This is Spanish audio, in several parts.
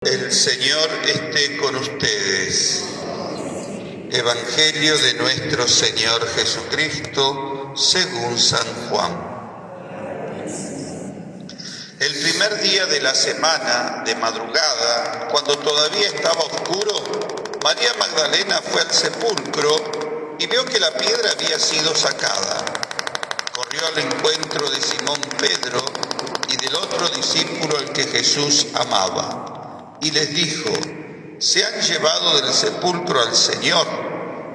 El Señor esté con ustedes. Evangelio de nuestro Señor Jesucristo según San Juan. El primer día de la semana, de madrugada, cuando todavía estaba oscuro, María Magdalena fue al sepulcro y vio que la piedra había sido sacada. Corrió al encuentro de Simón Pedro y del otro discípulo al que Jesús amaba. Y les dijo: se han llevado del sepulcro al Señor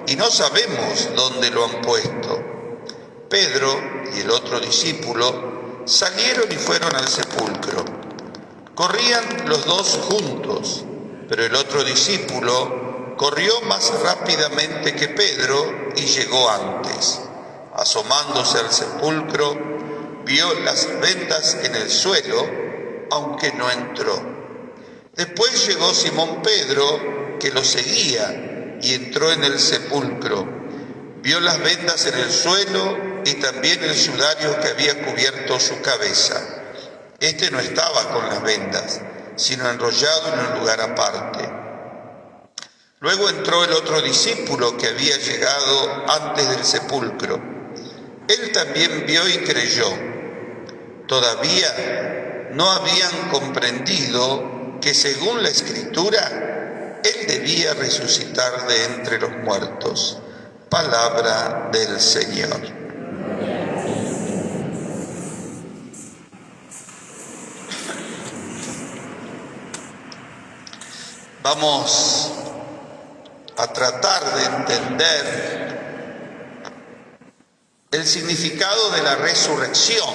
y no sabemos dónde lo han puesto. Pedro y el otro discípulo salieron y fueron al sepulcro. Corrían los dos juntos, pero el otro discípulo corrió más rápidamente que Pedro y llegó antes. Asomándose al sepulcro, vio las vendas en el suelo, aunque no entró. Después llegó Simón Pedro, que lo seguía, y entró en el sepulcro. Vio las vendas en el suelo y también el sudario que había cubierto su cabeza. Este no estaba con las vendas, sino enrollado en un lugar aparte. Luego entró el otro discípulo que había llegado antes del sepulcro. Él también vio y creyó. Todavía no habían comprendido que según la Escritura, Él debía resucitar de entre los muertos. Palabra del Señor. Vamos a tratar de entender el significado de la resurrección.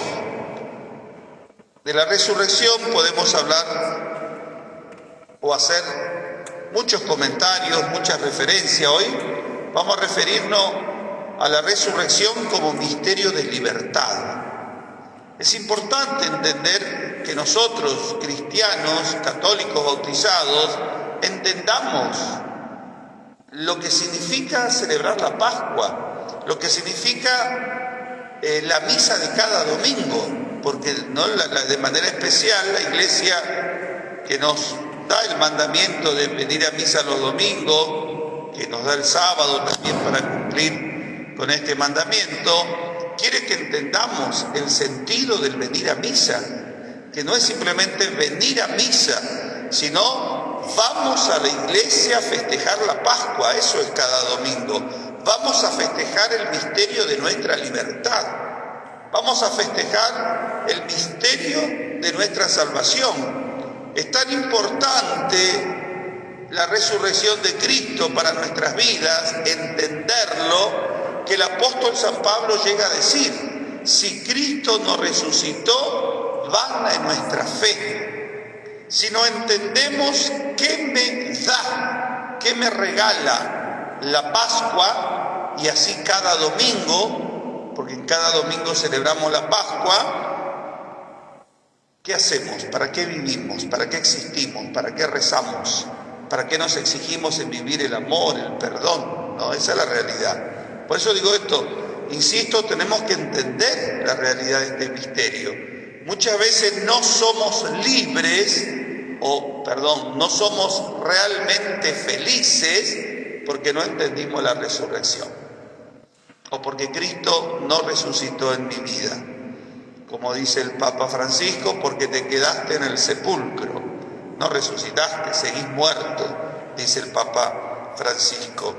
De la resurrección podemos hablar o hacer muchos comentarios, muchas referencias. Hoy vamos a referirnos a la resurrección como misterio de libertad. Es importante entender que nosotros, cristianos, católicos bautizados, entendamos lo que significa celebrar la Pascua, lo que significa la misa de cada domingo, porque ¿no? de manera especial la Iglesia que nos da el mandamiento de venir a misa los domingos, que nos da el sábado también para cumplir con este mandamiento, quiere que entendamos el sentido del venir a misa, que no es simplemente venir a misa, sino vamos a la iglesia a festejar la Pascua. Eso es cada domingo. Vamos a festejar el misterio de nuestra libertad. Vamos a festejar el misterio de nuestra salvación. Es tan importante la resurrección de Cristo para nuestras vidas, entenderlo, que el apóstol San Pablo llega a decir: si Cristo no resucitó, vana es nuestra fe. Si no entendemos qué me da, qué me regala la Pascua, y así cada domingo, porque en cada domingo celebramos la Pascua, ¿qué hacemos? ¿Para qué vivimos? ¿Para qué existimos? ¿Para qué rezamos? ¿Para qué nos exigimos en vivir el amor, el perdón? No, esa es la realidad. Por eso digo esto, insisto, tenemos que entender la realidad de este misterio. Muchas veces no somos libres, no somos realmente felices porque no entendimos la resurrección, o porque Cristo no resucitó en mi vida. Como dice el Papa Francisco, porque te quedaste en el sepulcro, no resucitaste, seguís muerto, dice el Papa Francisco.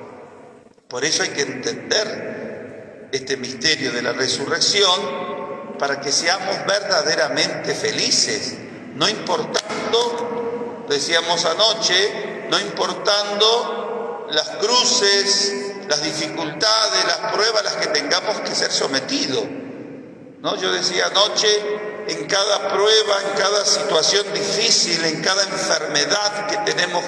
Por eso hay que entender este misterio de la resurrección para que seamos verdaderamente felices, no importando, decíamos anoche, no importando las cruces, las dificultades, las pruebas a las que tengamos que ser sometidos. ¿No? Yo decía anoche, en cada prueba, en cada situación difícil, en cada enfermedad que tenemos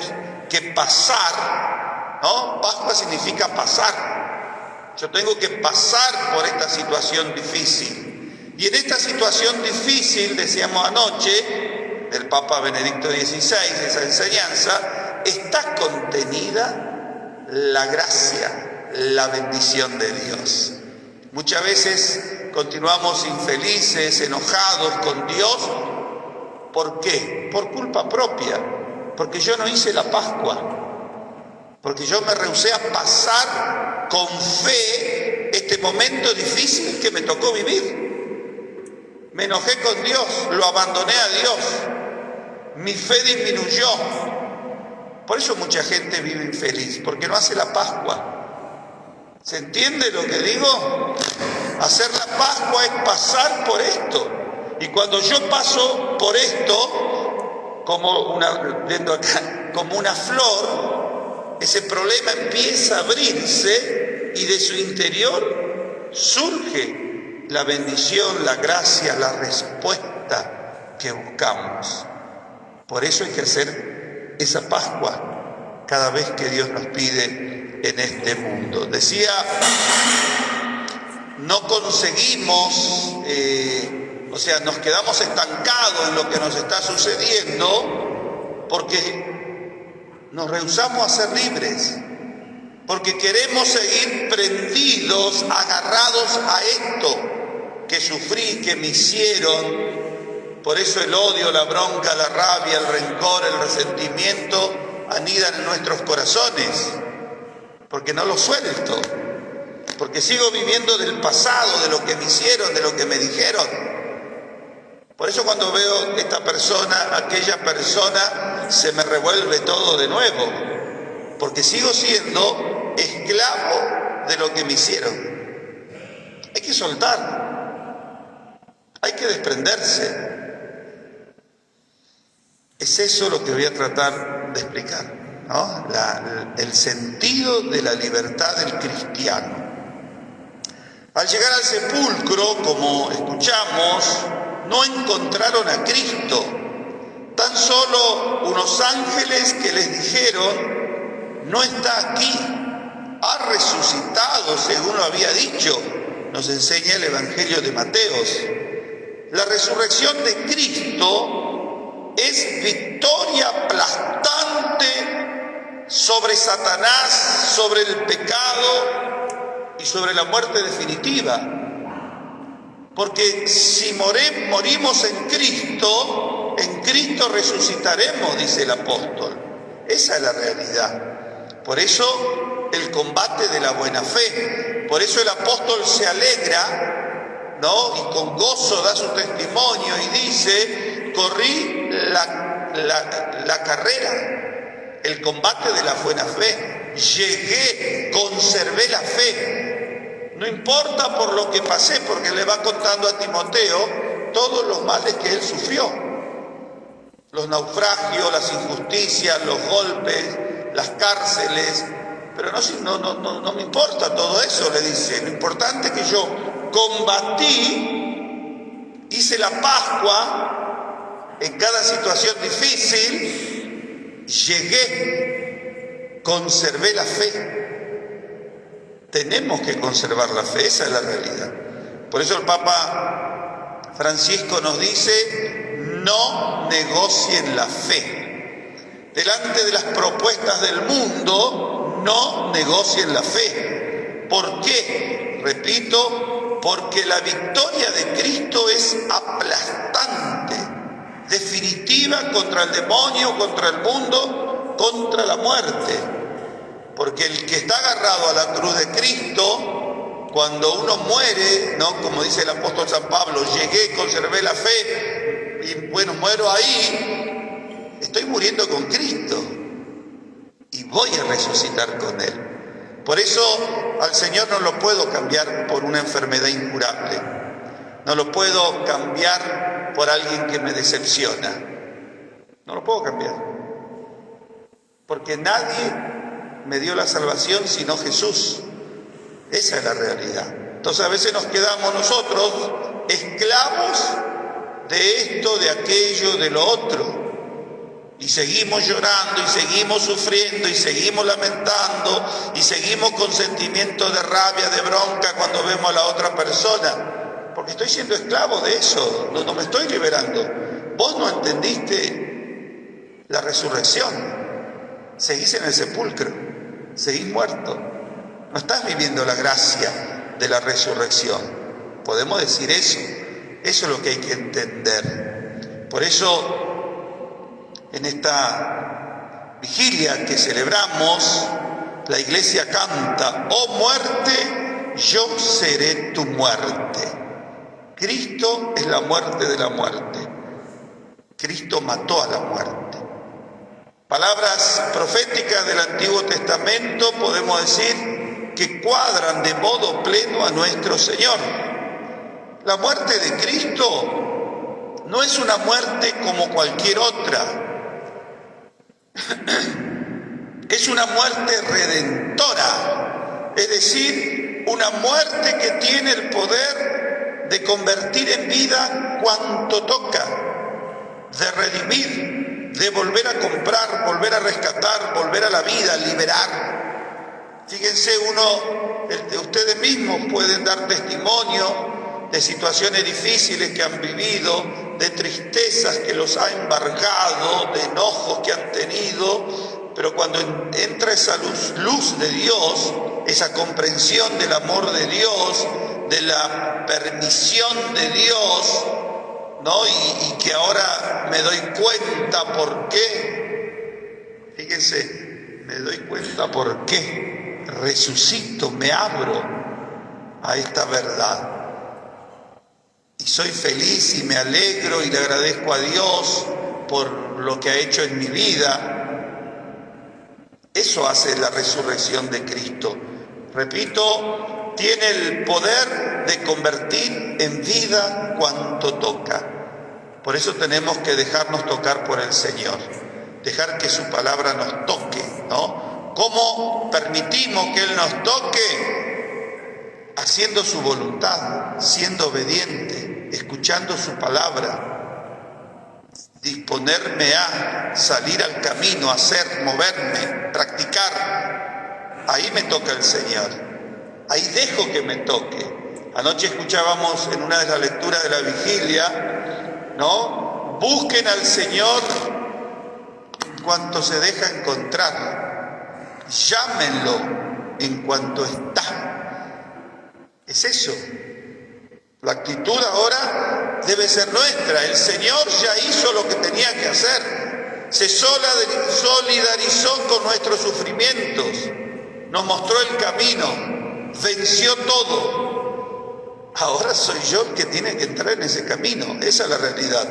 que pasar, ¿no? Pascua significa pasar. Yo tengo que pasar por esta situación difícil. Y en esta situación difícil, decíamos anoche, del Papa Benedicto XVI, esa enseñanza, está contenida la gracia, la bendición de Dios. Muchas veces continuamos infelices, enojados con Dios. ¿Por qué? Por culpa propia. Porque yo no hice la Pascua, porque yo me rehusé a pasar con fe este momento difícil que me tocó vivir. Me enojé con Dios, lo abandoné a Dios, mi fe disminuyó. Por eso mucha gente vive infeliz, porque no hace la Pascua. ¿Se entiende lo que digo? Hacer la Pascua es pasar por esto. Y cuando yo paso por esto, como una flor, ese problema empieza a abrirse y de su interior surge la bendición, la gracia, la respuesta que buscamos. Por eso hay que hacer esa Pascua cada vez que Dios nos pide en este mundo. Decía, no conseguimos, nos quedamos estancados en lo que nos está sucediendo porque nos rehusamos a ser libres, porque queremos seguir prendidos, agarrados a esto que sufrí, que me hicieron. Por eso el odio, la bronca, la rabia, el rencor, el resentimiento anidan en nuestros corazones, porque no lo suelto, porque sigo viviendo del pasado, de lo que me hicieron, de lo que me dijeron. Por eso cuando veo esta persona, aquella persona, se me revuelve todo de nuevo, porque sigo siendo esclavo de lo que me hicieron. Hay que soltar, hay que desprenderse. Es eso lo que voy a tratar de explicar, ¿no? El sentido de la libertad del cristiano. Al llegar al sepulcro, como escuchamos, no encontraron a Cristo, tan solo unos ángeles que les dijeron, no está aquí, ha resucitado según lo había dicho, nos enseña el Evangelio de Mateos. La resurrección de Cristo es victoria aplastante sobre Satanás, sobre el pecado y sobre la muerte definitiva. Porque si morimos en Cristo resucitaremos, dice el apóstol. Esa es la realidad. Por eso el combate de la buena fe. Por eso el apóstol se alegra, ¿no? Y con gozo da su testimonio y dice, corrí la carrera, el combate de la buena fe, llegué, conservé la fe. No importa por lo que pasé, porque le va contando a Timoteo todos los males que él sufrió, los naufragios, las injusticias, los golpes, las cárceles, pero no me importa todo eso, le dice. Lo importante es que yo combatí, hice la Pascua en cada situación difícil, llegué, conservé la fe. Tenemos que conservar la fe, esa es la realidad. Por eso el Papa Francisco nos dice, no negocien la fe. Delante de las propuestas del mundo, no negocien la fe. ¿Por qué? Repito, porque la victoria de Cristo es aplastante, definitiva contra el demonio, contra el mundo, contra la muerte. Porque el que está agarrado a la cruz de Cristo, cuando uno muere, ¿no? Como dice el apóstol San Pablo, llegué, conservé la fe, y bueno, muero ahí, estoy muriendo con Cristo y voy a resucitar con Él. Por eso al Señor no lo puedo cambiar por una enfermedad incurable, no lo puedo cambiar por alguien que me decepciona, no lo puedo cambiar, porque nadie me dio la salvación sino Jesús. Esa es la realidad. Entonces a veces nos quedamos nosotros esclavos de esto, de aquello, de lo otro, y seguimos llorando y seguimos sufriendo y seguimos lamentando y seguimos con sentimientos de rabia, de bronca cuando vemos a la otra persona, porque estoy siendo esclavo de eso, no me estoy liberando. Vos no entendiste la resurrección, seguís en el sepulcro, seguís muerto, no estás viviendo la gracia de la resurrección. Podemos decir eso es lo que hay que entender. Por eso en esta vigilia que celebramos, la iglesia canta: oh muerte, yo seré tu muerte. Cristo es la muerte de la muerte. Cristo mató a la muerte. Palabras proféticas del Antiguo Testamento podemos decir que cuadran de modo pleno a nuestro Señor. La muerte de Cristo no es una muerte como cualquier otra. Es una muerte redentora, es decir, una muerte que tiene el poder de convertir en vida cuanto toca, de redimir, de volver a comprar, volver a rescatar, volver a la vida, liberar. Fíjense, ustedes mismos pueden dar testimonio de situaciones difíciles que han vivido, de tristezas que los ha embargado, de enojos que han tenido, pero cuando entra esa luz de Dios, esa comprensión del amor de Dios, de la permisión de Dios, ¿no? Y que ahora me doy cuenta por qué. Fíjense, me doy cuenta por qué. Resucito, me abro a esta verdad. Y soy feliz y me alegro y le agradezco a Dios por lo que ha hecho en mi vida. Eso hace la resurrección de Cristo. Repito, tiene el poder de convertir en vida cuanto toca. Por eso tenemos que dejarnos tocar por el Señor, dejar que su palabra nos toque, ¿no? ¿Cómo permitimos que Él nos toque? Haciendo su voluntad, siendo obediente, escuchando su palabra, disponerme a salir al camino, hacer, moverme, practicar. Ahí me toca el Señor, ahí dejo que me toque. Anoche escuchábamos en una de las lecturas de la vigilia, ¿no? Busquen al Señor en cuanto se deja encontrar, llámenlo en cuanto está. Es eso. La actitud ahora debe ser nuestra. El Señor ya hizo lo que tenía que hacer. Se solidarizó con nuestros sufrimientos. Nos mostró el camino. Venció todo. Ahora soy yo el que tiene que entrar en ese camino. Esa es la realidad.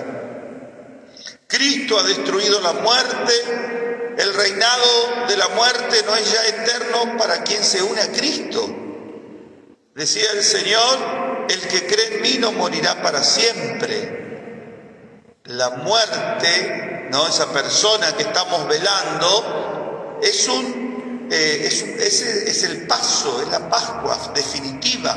Cristo ha destruido la muerte. El reinado de la muerte no es ya eterno para quien se une a Cristo. Decía el Señor: el que cree en mí no morirá para siempre. La muerte, ¿no? Esa persona que estamos velando es el paso, es la Pascua definitiva.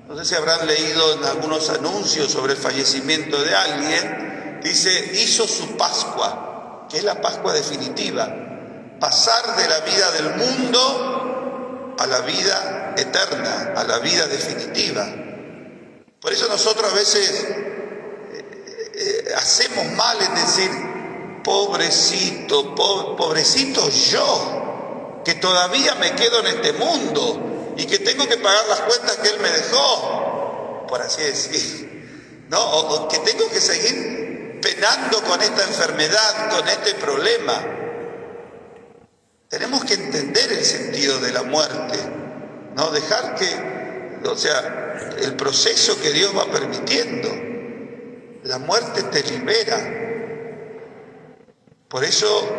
No sé si habrán leído en algunos anuncios sobre el fallecimiento de alguien. Dice: hizo su Pascua, que es la Pascua definitiva. Pasar de la vida del mundo a la vida eterna, a la vida definitiva. Por eso nosotros a veces hacemos mal en decir: pobrecito, pobrecito yo, que todavía me quedo en este mundo y que tengo que pagar las cuentas que Él me dejó, por así decir, ¿no? O que tengo que seguir penando con esta enfermedad, con este problema. Tenemos que entender el sentido de la muerte, no dejar que, el proceso que Dios va permitiendo. La muerte te libera. Por eso,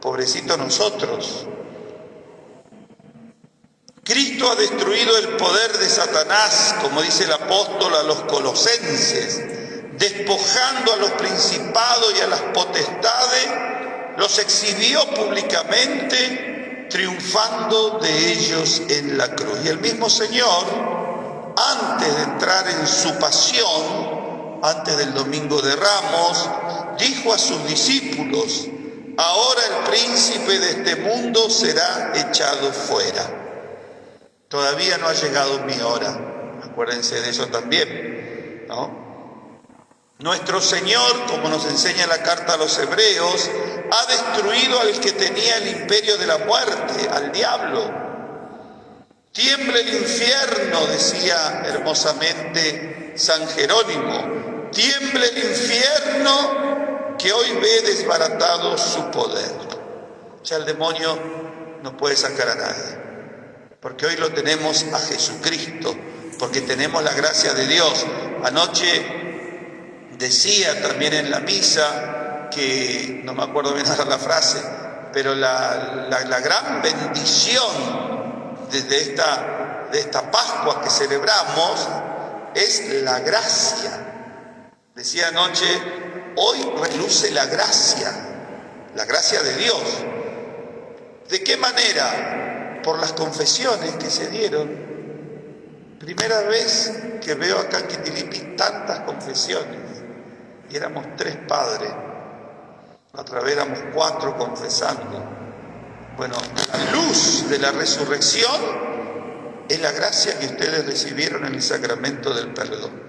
pobrecito nosotros. Cristo ha destruido el poder de Satanás, como dice el apóstol a los colosenses, despojando a los principados y a las potestades, los exhibió públicamente, triunfando de ellos en la cruz. Y el mismo Señor, antes de entrar en su pasión, antes del Domingo de Ramos, dijo a sus discípulos: ahora el príncipe de este mundo será echado fuera. Todavía no ha llegado mi hora. Acuérdense de eso también, ¿no? Nuestro Señor, como nos enseña la carta a los Hebreos, ha destruido al que tenía el imperio de la muerte, al diablo. Tiemble el infierno, decía hermosamente San Jerónimo. Tiemble el infierno que hoy ve desbaratado su poder. Ya el demonio no puede sacar a nadie, porque hoy lo tenemos a Jesucristo, porque tenemos la gracia de Dios. Anoche decía también en la misa, que no me acuerdo bien ahora la frase, pero la gran bendición de esta Pascua que celebramos es la gracia. Decía anoche, hoy reluce la gracia de Dios. ¿De qué manera? Por las confesiones que se dieron. Primera vez que veo acá en Quitilipi tantas confesiones. Y éramos 3 padres. Otra vez éramos 4 confesando. Bueno, la luz de la resurrección es la gracia que ustedes recibieron en el sacramento del perdón.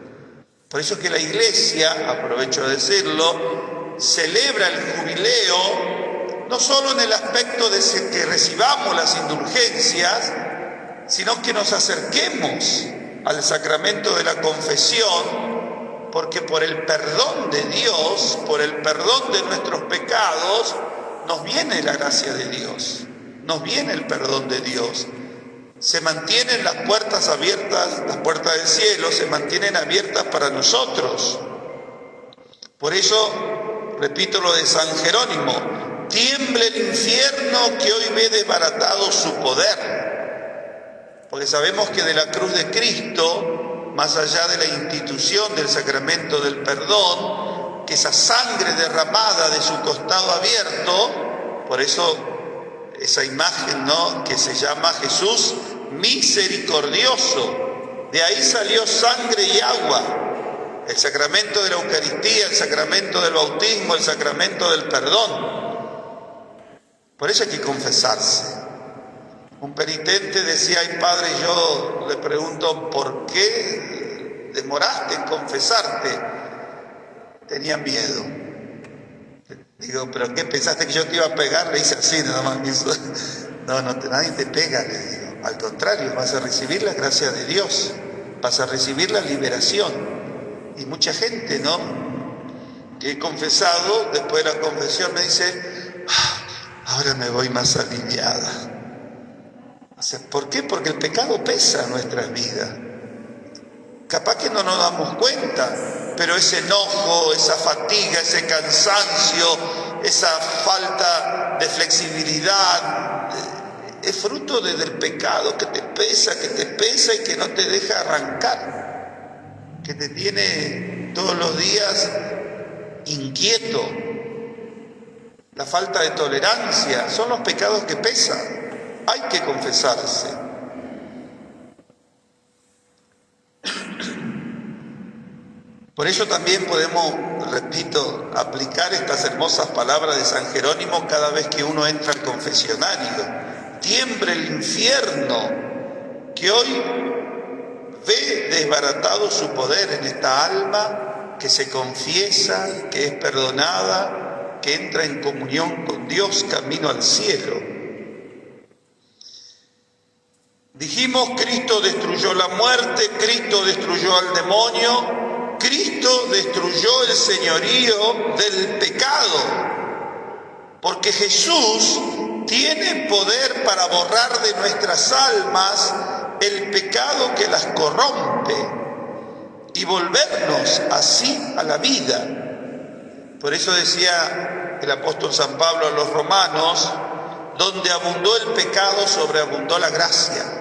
Por eso es que la Iglesia, aprovecho de decirlo, celebra el jubileo no solo en el aspecto de que recibamos las indulgencias, sino que nos acerquemos al sacramento de la confesión, porque por el perdón de Dios, por el perdón de nuestros pecados, nos viene la gracia de Dios, nos viene el perdón de Dios. Se mantienen las puertas abiertas, las puertas del cielo se mantienen abiertas para nosotros. Por eso, repito lo de San Jerónimo, tiemble el infierno que hoy ve desbaratado su poder. Porque sabemos que de la cruz de Cristo, más allá de la institución del sacramento del perdón, que esa sangre derramada de su costado abierto, por eso esa imagen, ¿no?, que se llama Jesús misericordioso, de ahí salió sangre y agua, el sacramento de la Eucaristía, el sacramento del bautismo, el sacramento del perdón. Por eso hay que confesarse. Un penitente decía, ay padre, yo le pregunto, ¿por qué demoraste en confesarte? Tenía miedo. Digo, ¿pero qué pensaste que yo te iba a pegar? Le hice así, nada más. No, nadie te pega, le digo. Al contrario, vas a recibir la gracia de Dios, vas a recibir la liberación. Y mucha gente, ¿no?, que he confesado, después de la confesión me dice, ahora me voy más aliviada. O sea, ¿por qué? Porque el pecado pesa en nuestras vidas. Capaz que no nos damos cuenta, pero ese enojo, esa fatiga, ese cansancio, esa falta de flexibilidad, es fruto del pecado que te pesa y que no te deja arrancar, que te tiene todos los días inquieto. La falta de tolerancia son los pecados que pesan. Hay que confesarse. Por eso también podemos, repito, aplicar estas hermosas palabras de San Jerónimo cada vez que uno entra al confesionario. Tiemble el infierno que hoy ve desbaratado su poder en esta alma que se confiesa, que es perdonada, que entra en comunión con Dios camino al cielo. Dijimos, Cristo destruyó la muerte, Cristo destruyó al demonio, Cristo destruyó el señorío del pecado, porque Jesús tiene poder para borrar de nuestras almas el pecado que las corrompe y volvernos así a la vida. Por eso decía el apóstol San Pablo a los romanos, donde abundó el pecado, sobreabundó la gracia.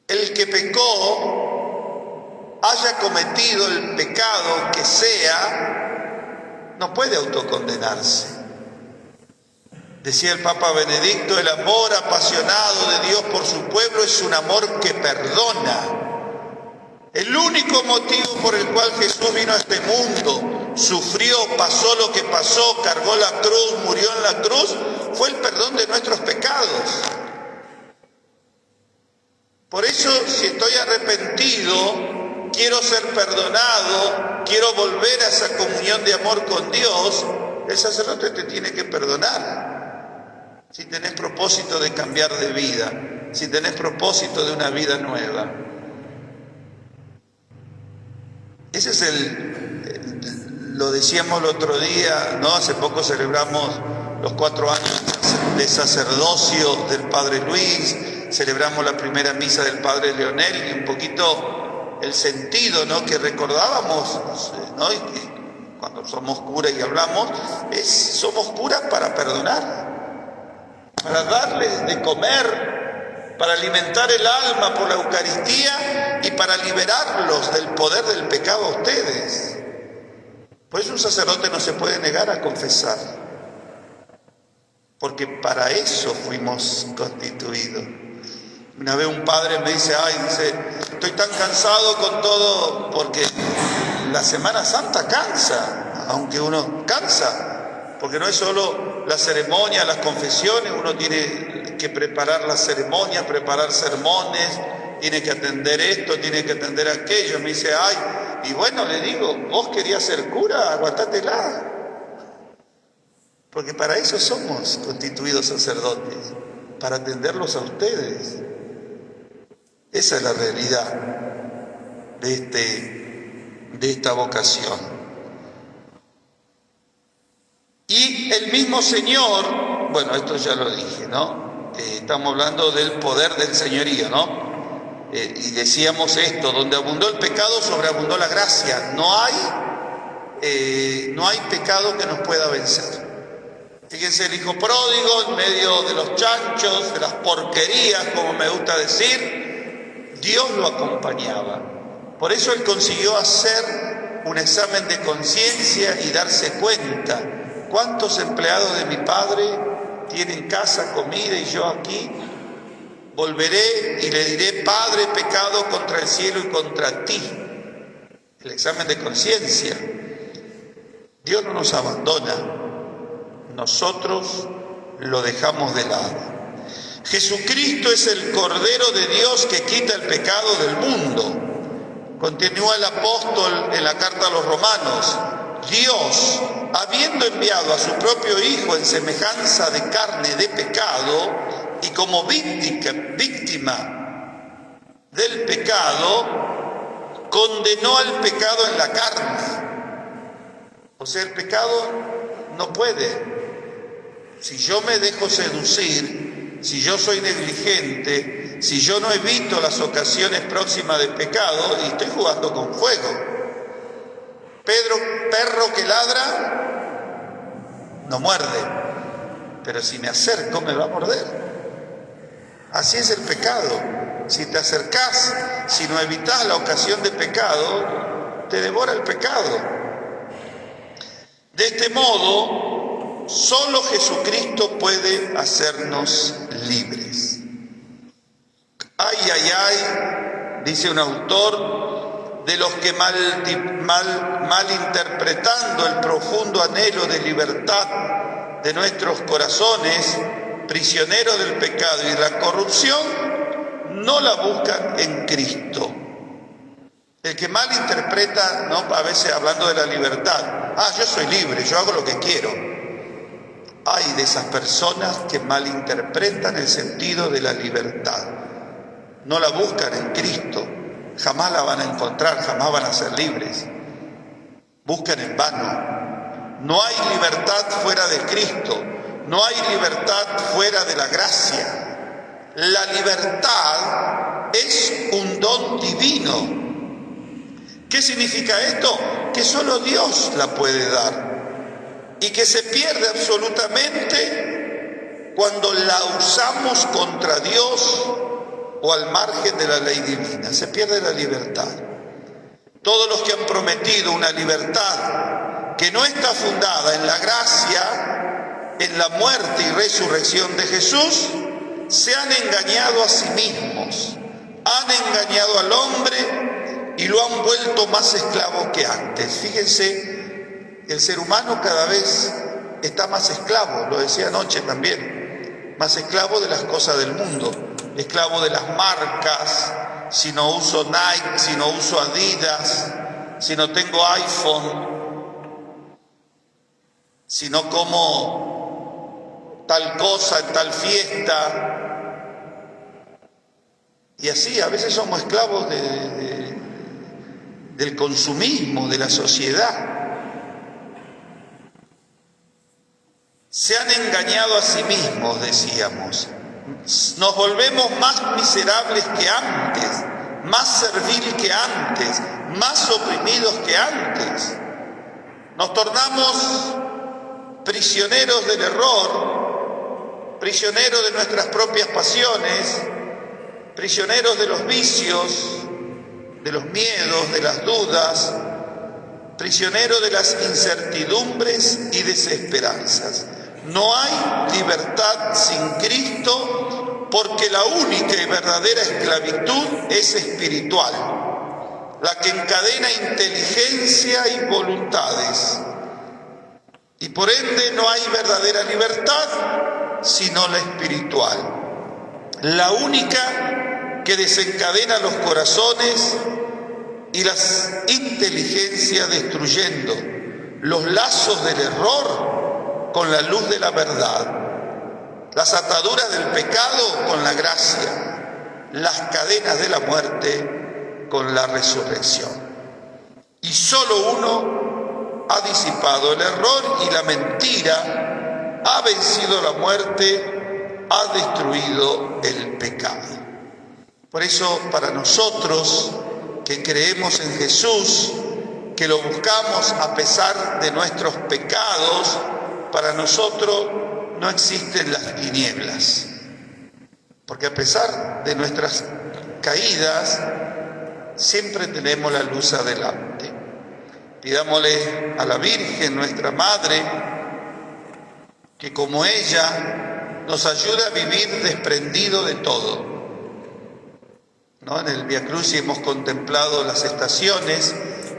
El que pecó, haya cometido el pecado que sea, no puede autocondenarse. Decía el Papa Benedicto, el amor apasionado de Dios por su pueblo es un amor que perdona. El único motivo por el cual Jesús vino a este mundo, sufrió, pasó lo que pasó, cargó la cruz, murió en la cruz, fue el perdón de nuestros pecados. Por eso, si estoy arrepentido, quiero ser perdonado, quiro volver a esa comunión de amor con Dios, el sacerdote te tiene que perdonar. Si tenés propósito de cambiar de vida, si tenés propósito de una vida nueva. Esa es Lo decíamos el otro día, ¿no? Hace poco celebramos los 4 años de sacerdocio del Padre Luis, celebramos la primera misa del Padre Leonel, y un poquito el sentido, ¿no?, que recordábamos, ¿no?, y que cuando somos curas y hablamos, somos curas para perdonar, para darles de comer, para alimentar el alma por la Eucaristía y para liberarlos del poder del pecado a ustedes. Por eso un sacerdote no se puede negar a confesar, porque para eso fuimos constituidos. Una vez un padre me dice, estoy tan cansado con todo, porque la Semana Santa cansa, aunque uno cansa, porque no es solo la ceremonia, las confesiones, uno tiene que preparar las ceremonias, preparar sermones, tiene que atender esto, tiene que atender aquello. Me dice, y bueno, le digo, vos querías ser cura, aguantátela. Porque para eso somos constituidos sacerdotes, para atenderlos a ustedes. Esa es la realidad de esta vocación. Y el mismo Señor, bueno, esto ya lo dije, ¿no? Estamos hablando del poder del señorío, ¿no? Y decíamos esto, donde abundó el pecado, sobreabundó la gracia. No hay pecado que nos pueda vencer. Fíjense, el hijo pródigo, en medio de los chanchos, de las porquerías, como me gusta decir, Dios lo acompañaba. Por eso él consiguió hacer un examen de conciencia y darse cuenta. ¿Cuántos empleados de mi padre tienen casa, comida, y yo aquí? Volveré y le diré, Padre, he pecado contra el cielo y contra ti. El examen de conciencia. Dios no nos abandona, nosotros lo dejamos de lado. Jesucristo es el Cordero de Dios que quita el pecado del mundo. Continúa el apóstol en la carta a los Romanos. Dios, habiendo enviado a su propio Hijo en semejanza de carne de pecado, y como víctima del pecado, condenó al pecado en la carne. O sea, el pecado no puede. Si yo me dejo seducir, si yo soy negligente, si yo no evito las ocasiones próximas de pecado, y estoy jugando con fuego. Perro que ladra, no muerde. Pero si me acerco, me va a morder. Así es el pecado. Si te acercás, si no evitás la ocasión de pecado, te devora el pecado. De este modo, solo Jesucristo puede hacernos libres. Ay, dice un autor, de los que malinterpretando el profundo anhelo de libertad de nuestros corazones, prisioneros del pecado y la corrupción, no la buscan en Cristo. El que malinterpreta, ¿no?, a veces hablando de la libertad, yo soy libre, yo hago lo que quiero. Hay de esas personas que malinterpretan el sentido de la libertad. No la buscan en Cristo, jamás la van a encontrar, jamás van a ser libres. Buscan en vano. No hay libertad fuera de Cristo. No hay libertad fuera de la gracia. La libertad es un don divino. ¿Qué significa esto? Que solo Dios la puede dar y que se pierde absolutamente cuando la usamos contra Dios o al margen de la ley divina. Se pierde la libertad. Todos los que han prometido una libertad que no está fundada en la gracia, en la muerte y resurrección de Jesús, se han engañado a sí mismos, han engañado al hombre y lo han vuelto más esclavo que antes. Fíjense, el ser humano cada vez está más esclavo, lo decía anoche también, más esclavo de las cosas del mundo, esclavo de las marcas. Si no uso Nike, si no uso Adidas, si no tengo iPhone, si no como tal cosa en tal fiesta. Y así a veces somos esclavos del consumismo, de la sociedad. Se han engañado a sí mismos, decíamos. Nos volvemos más miserables que antes, más servil que antes, más oprimidos que antes. Nos tornamos prisioneros del error, prisioneros de nuestras propias pasiones, prisioneros de los vicios, de los miedos, de las dudas, prisioneros de las incertidumbres y desesperanzas. No hay libertad sin Cristo, porque la única y verdadera esclavitud es espiritual, la que encadena inteligencia y voluntades. Y por ende no hay verdadera libertad sino la espiritual, la única que desencadena los corazones y las inteligencias, destruyendo los lazos del error con la luz de la verdad, las ataduras del pecado con la gracia, las cadenas de la muerte con la resurrección. Y solo uno ha disipado el error y la mentira, ha vencido la muerte, ha destruido el pecado. Por eso, para nosotros que creemos en Jesús, que lo buscamos a pesar de nuestros pecados, para nosotros no existen las tinieblas, porque a pesar de nuestras caídas, siempre tenemos la luz adelante. Pidámosle a la Virgen, nuestra Madre, que como ella nos ayude a vivir desprendido de todo. ¿No? En el Vía Crucis hemos contemplado las estaciones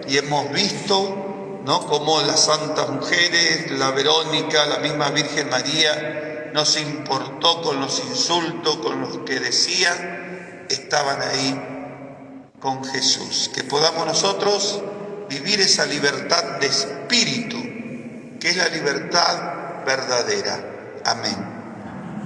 y hemos visto, ¿no?, cómo las santas mujeres, la Verónica, la misma Virgen María, no se importó con los insultos, con los que decían, estaban ahí con Jesús. Que podamos nosotros vivir esa libertad de espíritu, que es la libertad verdadera. Amén.